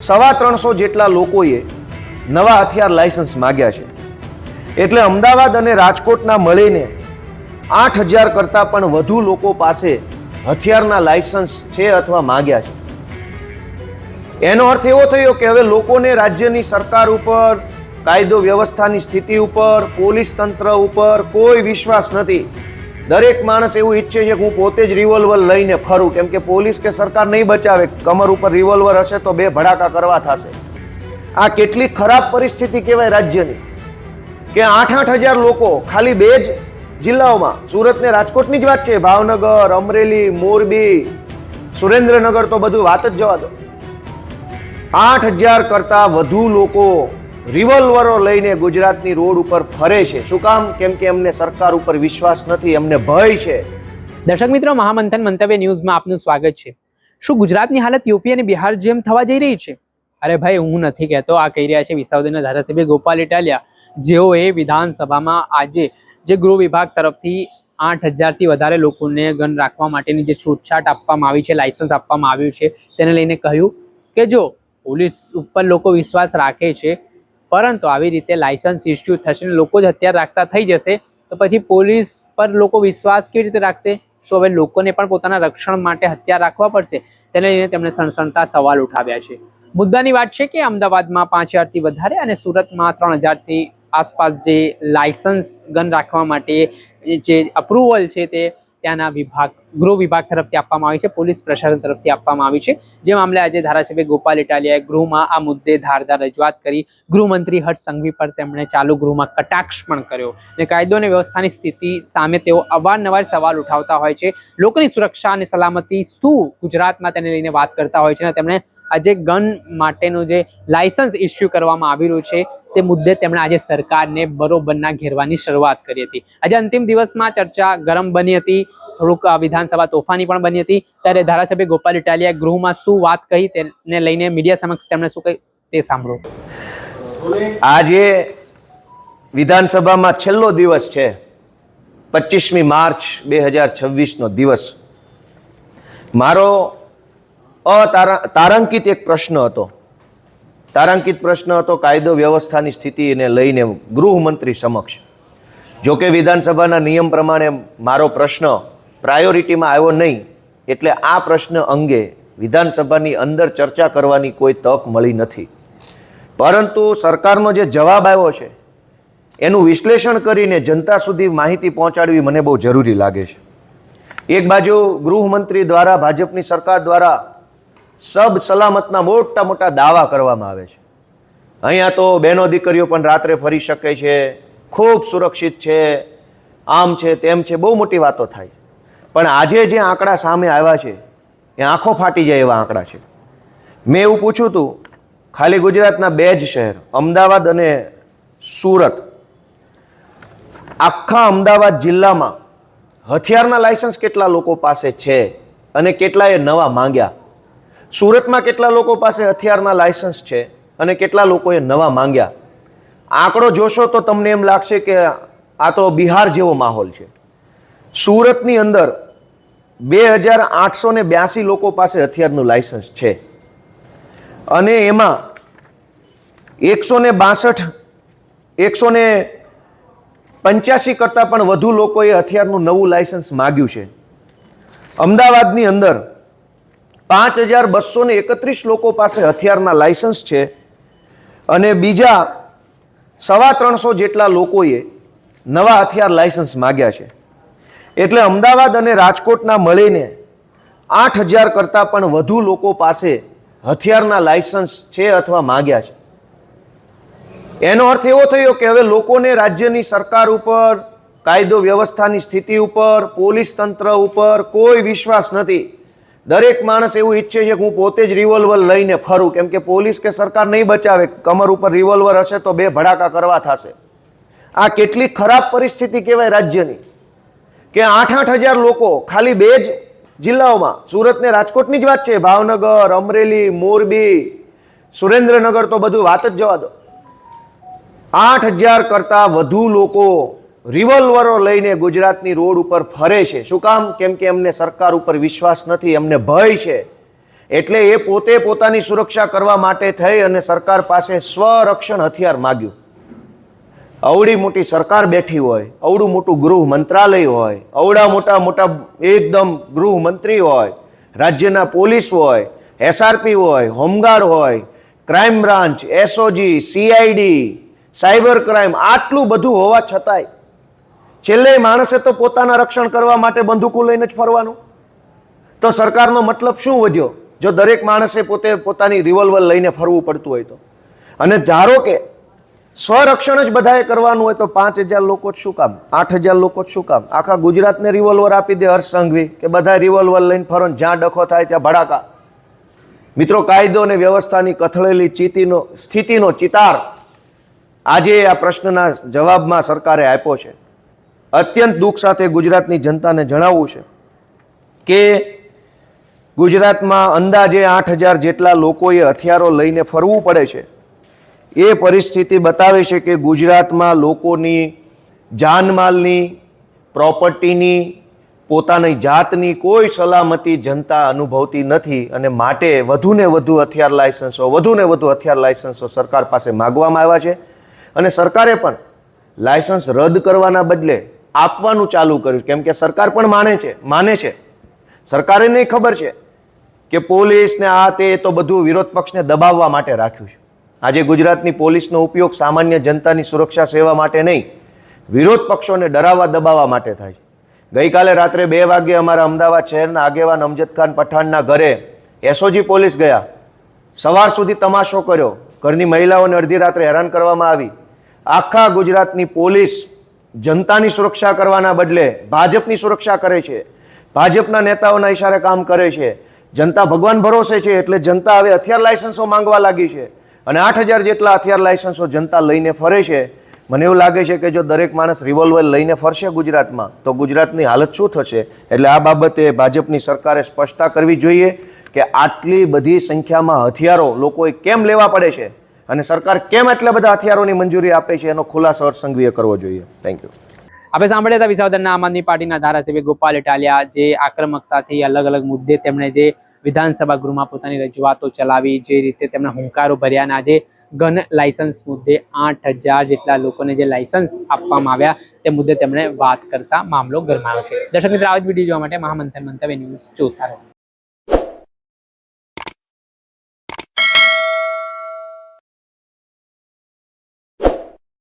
350 જેટલા લોકોએ નવા હથિયાર લાયસન્સ માંગ્યા છે। એટલે અમદાવાદ અને રાજકોટના મળીને 8000 કરતાં પણ વધુ લોકો પાસે હથિયારના લાયસન્સ છે અથવા માંગ્યા છે। એનો અર્થ એવો થયો કે હવે લોકોને રાજ્યની સરકાર ઉપર, કાયદો વ્યવસ્થાની સ્થિતિ ઉપર, પોલીસ તંત્ર ઉપર કોઈ વિશ્વાસ નથી। દરેક માણસ એવું ઈચ્છે છે કે હું પોતે જ રિવોલ્વર લઈને ફરું, કેમ કે પોલીસ કે સરકાર નહીં બચાવે। કમર ઉપર રિવોલ્વર હશે તો બે ભડાકા કરવા થશે। આ કેટલી ખરાબ પરિસ્થિતિ કહેવાય રાજ્યની કે 8-8000 લોકો ખાલી બે જ જિલ્લાઓમાં, સુરત ને રાજકોટની જ વાત છે, ભાવનગર, અમરેલી, મોરબી, સુરેન્દ્રનગર તો બધું વાત જ જવા દો। 8000 કરતા વધુ લોકો રિવોલ્વરો લઈને ગુજરાતની રોડ ઉપર ફરે છે। શું કામ? કેમ કે એમને સરકાર ઉપર વિશ્વાસ નથી, એમને ભય છે। દર્શક મિત્રો, મહામંથન મંતવ્ય ન્યૂઝમાં આપનું સ્વાગત છે। શું ગુજરાતની હાલત યુપી અને બિહાર જેમ થવા જઈ રહી છે? અરે ભાઈ, હું નથી કહેતો, આ કહી રહ્યા છે વિસાવદરના ધારાસભ્ય ગોપાલ ઇટાલિયા, જેઓએ વિધાનસભામાં આજે જે ગૃહ વિભાગ તરફથી 8000 થી વધારે લોકોને ગન રાખવા માટેની જે છૂટછાટ આપવામાં આવી છે, લાયસન્સ આપવામાં આવ્યું છે, તેને લઈને કહ્યું કે જો પોલીસ ઉપર લોકો વિશ્વાસ રાખે છે, પરંતુ આવી રીતે લાયસન્સ ઇસ્યુ થશે ને લોકો જ હથિયાર રાખતા થઈ જશે તો પછી પોલીસ પર લોકો વિશ્વાસ કેવી રીતે રાખશે? શું હવે લોકોને પણ પોતાના રક્ષણ માટે હથિયાર રાખવા પડશે? તેને લઈને તેમણે સણસણતા સવાલ ઉઠાવ્યા છે। મુદ્દાની વાત છે કે અમદાવાદમાં 5000 થી વધારે અને સુરતમાં 3000 થી આસપાસ જે લાયસન્સ ગન રાખવા માટે જે અપ્રુવલ છે તે ત્યાંના ગૃહ વિભાગ તરફથી આપવામાં આવી છે, પોલીસ પ્રશાસન તરફથી આપવામાં આવી છે। જે મામલે આજે ધારાસભ્ય ગોપાલ ઇટાલિયાએ ગૃહમાં આ મુદ્દે ધારદાર રજૂઆત કરી। ગૃહમંત્રી હર્ષ સંઘવી પર તેમણે ચાલુ ગૃહમાં કટાક્ષ પણ કર્યો અને કાયદો અને વ્યવસ્થાની સ્થિતિ સામે તેઓ અવારનવાર સવાલ ઉઠાવતા હોય છે। લોકોની સુરક્ષા અને સલામતી શું ગુજરાતમાં તેને લઈને વાત કરતા હોય છે અને તેમણે આજે ગન માટેનું જે લાયસન્સ ઇસ્યુ કરવામાં આવી રહ્યું છે તે મુદ્દે તેમણે આજે સરકારને બરોબરના ઘેરવાની શરૂઆત કરી હતી। આજે અંતિમ દિવસમાં ચર્ચા ગરમ બની હતી, થોડુંક વિધાનસભા તોફાની પણ બની હતી। ત્યારે ધારાસભ્ય ગોપાલ ઇટાલિયાએ ગૃહમાં શું વાત કહી તેને લઈને મીડિયા સમક્ષ તેમણે શું કહ્યું તે સાંભળો। આજે વિધાનસભામાં છેલ્લો દિવસ છે, 25મી માર્ચ 2026 નો દિવસ। મારો તારાંકિત એક પ્રશ્ન હતો, કાયદો વ્યવસ્થાની સ્થિતિને લઈને ગૃહમંત્રી સમક્ષ। જો કે વિધાનસભાના નિયમ પ્રમાણે મારો પ્રશ્ન પ્રાયોરિટીમાં આવ્યો નહીં, એટલે આ પ્રશ્ન અંગે વિધાનસભાની અંદર ચર્ચા કરવાની કોઈ તક મળી નથી। પરંતુ સરકારનો જે જવાબ આવ્યો છે એનું વિશ્લેષણ કરીને જનતા સુધી માહિતી પહોંચાડવી મને બહુ જરૂરી લાગે છે। એક બાજુ ગૃહમંત્રી દ્વારા, ભાજપની સરકાર દ્વારા સબ સલામતના મોટા મોટા દાવા કરવામાં આવે છે। અહીંયા તો બહેનો દીકરીઓ પણ રાત્રે ફરી શકે છે, ખૂબ સુરક્ષિત છે, આમ છે તેમ છે, બહુ મોટી વાતો થાય। પણ આજે જે આંકડા સામે આવ્યા છે એ આંખો ફાટી જાય એવા આંકડા છે। મેં એવું પૂછ્યું હતું, ખાલી ગુજરાતના બે જ શહેર, અમદાવાદ અને સુરત, આખા અમદાવાદ જિલ્લામાં હથિયારના લાયસન્સ કેટલા લોકો પાસે છે અને કેટલાએ નવા માંગ્યા? સુરતમાં કેટલા લોકો પાસે હથિયારના લાયસન્સ છે અને કેટલા લોકોએ નવા માંગ્યા? આંકડો જોશો તો તમને એમ લાગશે કે આ તો બિહાર જેવો માહોલ છે। સુરતની અંદર 2882 લોકો પાસે હથિયારનું લાયસન્સ છે અને એમાં 185 કરતાં પણ વધુ લોકોએ હથિયારનું નવું લાયસન્સ માગ્યું છે। અમદાવાદની અંદર 5231 લોકો પાસે હથિયારના લાયસન્સ છે અને બીજા 350 જેટલા લોકોએ નવા હથિયાર લાયસન્સ માંગ્યા છે। એટલે અમદાવાદ અને રાજકોટના મળીને 8000 કરતાં પણ વધુ લોકો પાસે હથિયારના લાયસન્સ છે અથવા માંગ્યા છે। એનો અર્થ એવો થયો કે હવે લોકોને રાજ્યની સરકાર ઉપર, કાયદો વ્યવસ્થાની સ્થિતિ ઉપર, પોલીસ તંત્ર ઉપર કોઈ વિશ્વાસ નથી। દરેક માણસ એવું ઈચ્છે છે કે હું પોતે જ રિવોલ્વર લઈને ફરું, કેમ કે પોલીસ કે સરકાર નહીં બચાવે। કમર ઉપર રિવોલ્વર હશે તો બે ભડાકા કરવા થશે। આ કેટલી ખરાબ પરિસ્થિતિ કહેવાય રાજ્યની કે 8-8000 લોકો ખાલી બે જ જિલ્લાઓમાં, સુરત ને રાજકોટની જ વાત છે, ભાવનગર, અમરેલી, મોરબી, સુરેન્દ્રનગર તો બધું વાત જ જવા દો। 8000 કરતા વધુ લોકો રિવોલ્વરો લઈને ગુજરાતની રોડ ઉપર ફરે છે। શું કામ? કેમ કે એમને સરકાર ઉપર વિશ્વાસ નથી, એમને ભય છે। એટલે એ પોતે પોતાની સુરક્ષા કરવા માટે થઈ અને સરકાર પાસે સ્વરક્ષણ હથિયાર માગ્યું. અવડી મોટી સરકાર બેઠી હોય, અવડું મોટું ગૃહ મંત્રાલય હોય, અવડા મોટા મોટા એકદમ ગૃહ મંત્રી હોય, રાજ્યના પોલીસ હોય, એસઆરપી હોય, હોમગાર્ડ હોય, crime branch, SOG, CID, cyber crime, આટલું બધું હોવા છતાંય છેલ્લે માણસે તો પોતાના રક્ષણ કરવા માટે બંદૂકો લઈને જ ફરવાનું. તો સરકારનો મતલબ શું વધ્યો જો દરેક માણસે પોતે પોતાની રિવોલ્વર લઈને ફરવું પડતું હોય તો? અને ધારો કે સ્વરક્ષણ જ બધાએ કરવાનું હોય તો 5,000 લોકો જ શું કામ, 8,000 લોકો જ શું કામ? આખા ગુજરાતને રિવોલ્વર આપી દે હર્ષ સંઘવી કે બધા રિવોલ્વર લઈને ફરો, જ્યાં ડખો થાય ત્યાં ભડાકા. મિત્રો, કાયદો અને વ્યવસ્થાની કથળેલી સ્થિતિનો ચિતાર આજે આ પ્રશ્નના જવાબમાં સરકારે આપ્યો છે. અત્યંત દુઃખ સાથે ગુજરાતની જનતાને જણાવવું છે કે ગુજરાતમાં અંદાજે 8,000 જેટલા લોકોએ હથિયારો લઈને ફરવું પડે છે. એ પરિસ્થિતિ બતાવે છે કે ગુજરાતમાં લોકોની જાનમાલની, પ્રોપર્ટીની, પોતાની જાતની કોઈ સલામતી જનતા અનુભવતી નથી અને માટે વધુને વધુ હથિયાર લાયસન્સો સરકાર પાસે માગવામાં આવ્યા છે. અને સરકારે પણ લાયસન્સ રદ કરવાના બદલે આપવાનું ચાલુ કર્યું, કેમ કે સરકાર પણ માને છે. સરકારે નહીં ખબર છે કે પોલીસને આ તે તો બધું વિરોધ પક્ષને દબાવવા માટે રાખ્યું છે. આજે ગુજરાતની પોલીસનો ઉપયોગ સામાન્ય જનતાની સુરક્ષા સેવા માટે નહીં, વિરોધ પક્ષોને ડરાવવા દબાવવા માટે થાય છે. ગઈકાલે રાત્રે 2 વાગ્યે અમારા અમદાવાદ શહેરના આગેવાન અમજદ ખાન પઠાણના ઘરે એસઓજી પોલીસ ગયા, સવાર સુધી તમાશો કર્યો, ઘરની મહિલાઓને અડધી રાત્રે હેરાન કરવામાં આવી. આખા ગુજરાતની પોલીસ જનતાની સુરક્ષા કરવાના બદલે ભાજપની સુરક્ષા કરે છે, ભાજપના નેતાઓના ઇશારે કામ કરે છે. જનતા ભગવાન ભરોસે છે એટલે જનતા હવે હથિયાર લાયસન્સો માંગવા લાગી છે અને 8,000 જેટલા હથિયાર લાયસન્સો જનતા લઈને ફરે છે. મને એવું લાગે છે કે જો દરેક માણસ રિવોલ્વર લઈને ફરશે ગુજરાતમાં તો ગુજરાતની હાલત શું થશે? એટલે આ બાબતે ભાજપની સરકારે સ્પષ્ટતા કરવી જોઈએ કે આટલી બધી સંખ્યામાં હથિયારો લોકોએ કેમ લેવા પડે છે અને સરકાર કેમ એટલા બધા હથિયારોની મંજૂરી આપે છે, એનો ખુલાસો હર્ષ સંઘવીએ કરવો જોઈએ. Thank you. આપણે સાંભળ્યા હતા વિસાવદરના આમ આદમી પાર્ટીના ધારાસભ્ય ગોપાલ ઇટાલિયા, જે આક્રમકતાથી અલગ અલગ મુદ્દે તેમણે જે વિધાનસભા ગૃહમાં પોતાની રજૂઆતો ચલાવી, જે રીતે તેમણે હુંકારો ભર્યા અને આજે ગન લાયસન્સ મુદ્દે 8,000 જેટલા લોકોને જે લાયસન્સ આપવામાં આવ્યા તે મુદ્દે તેમણે વાત કરતા મામલો ગરમાયો છે. દર્શક મિત્રો, આવા જ વિડીયો જોવા માટે મહામંથન મંતવ્ય ન્યૂઝ જોતા રહો.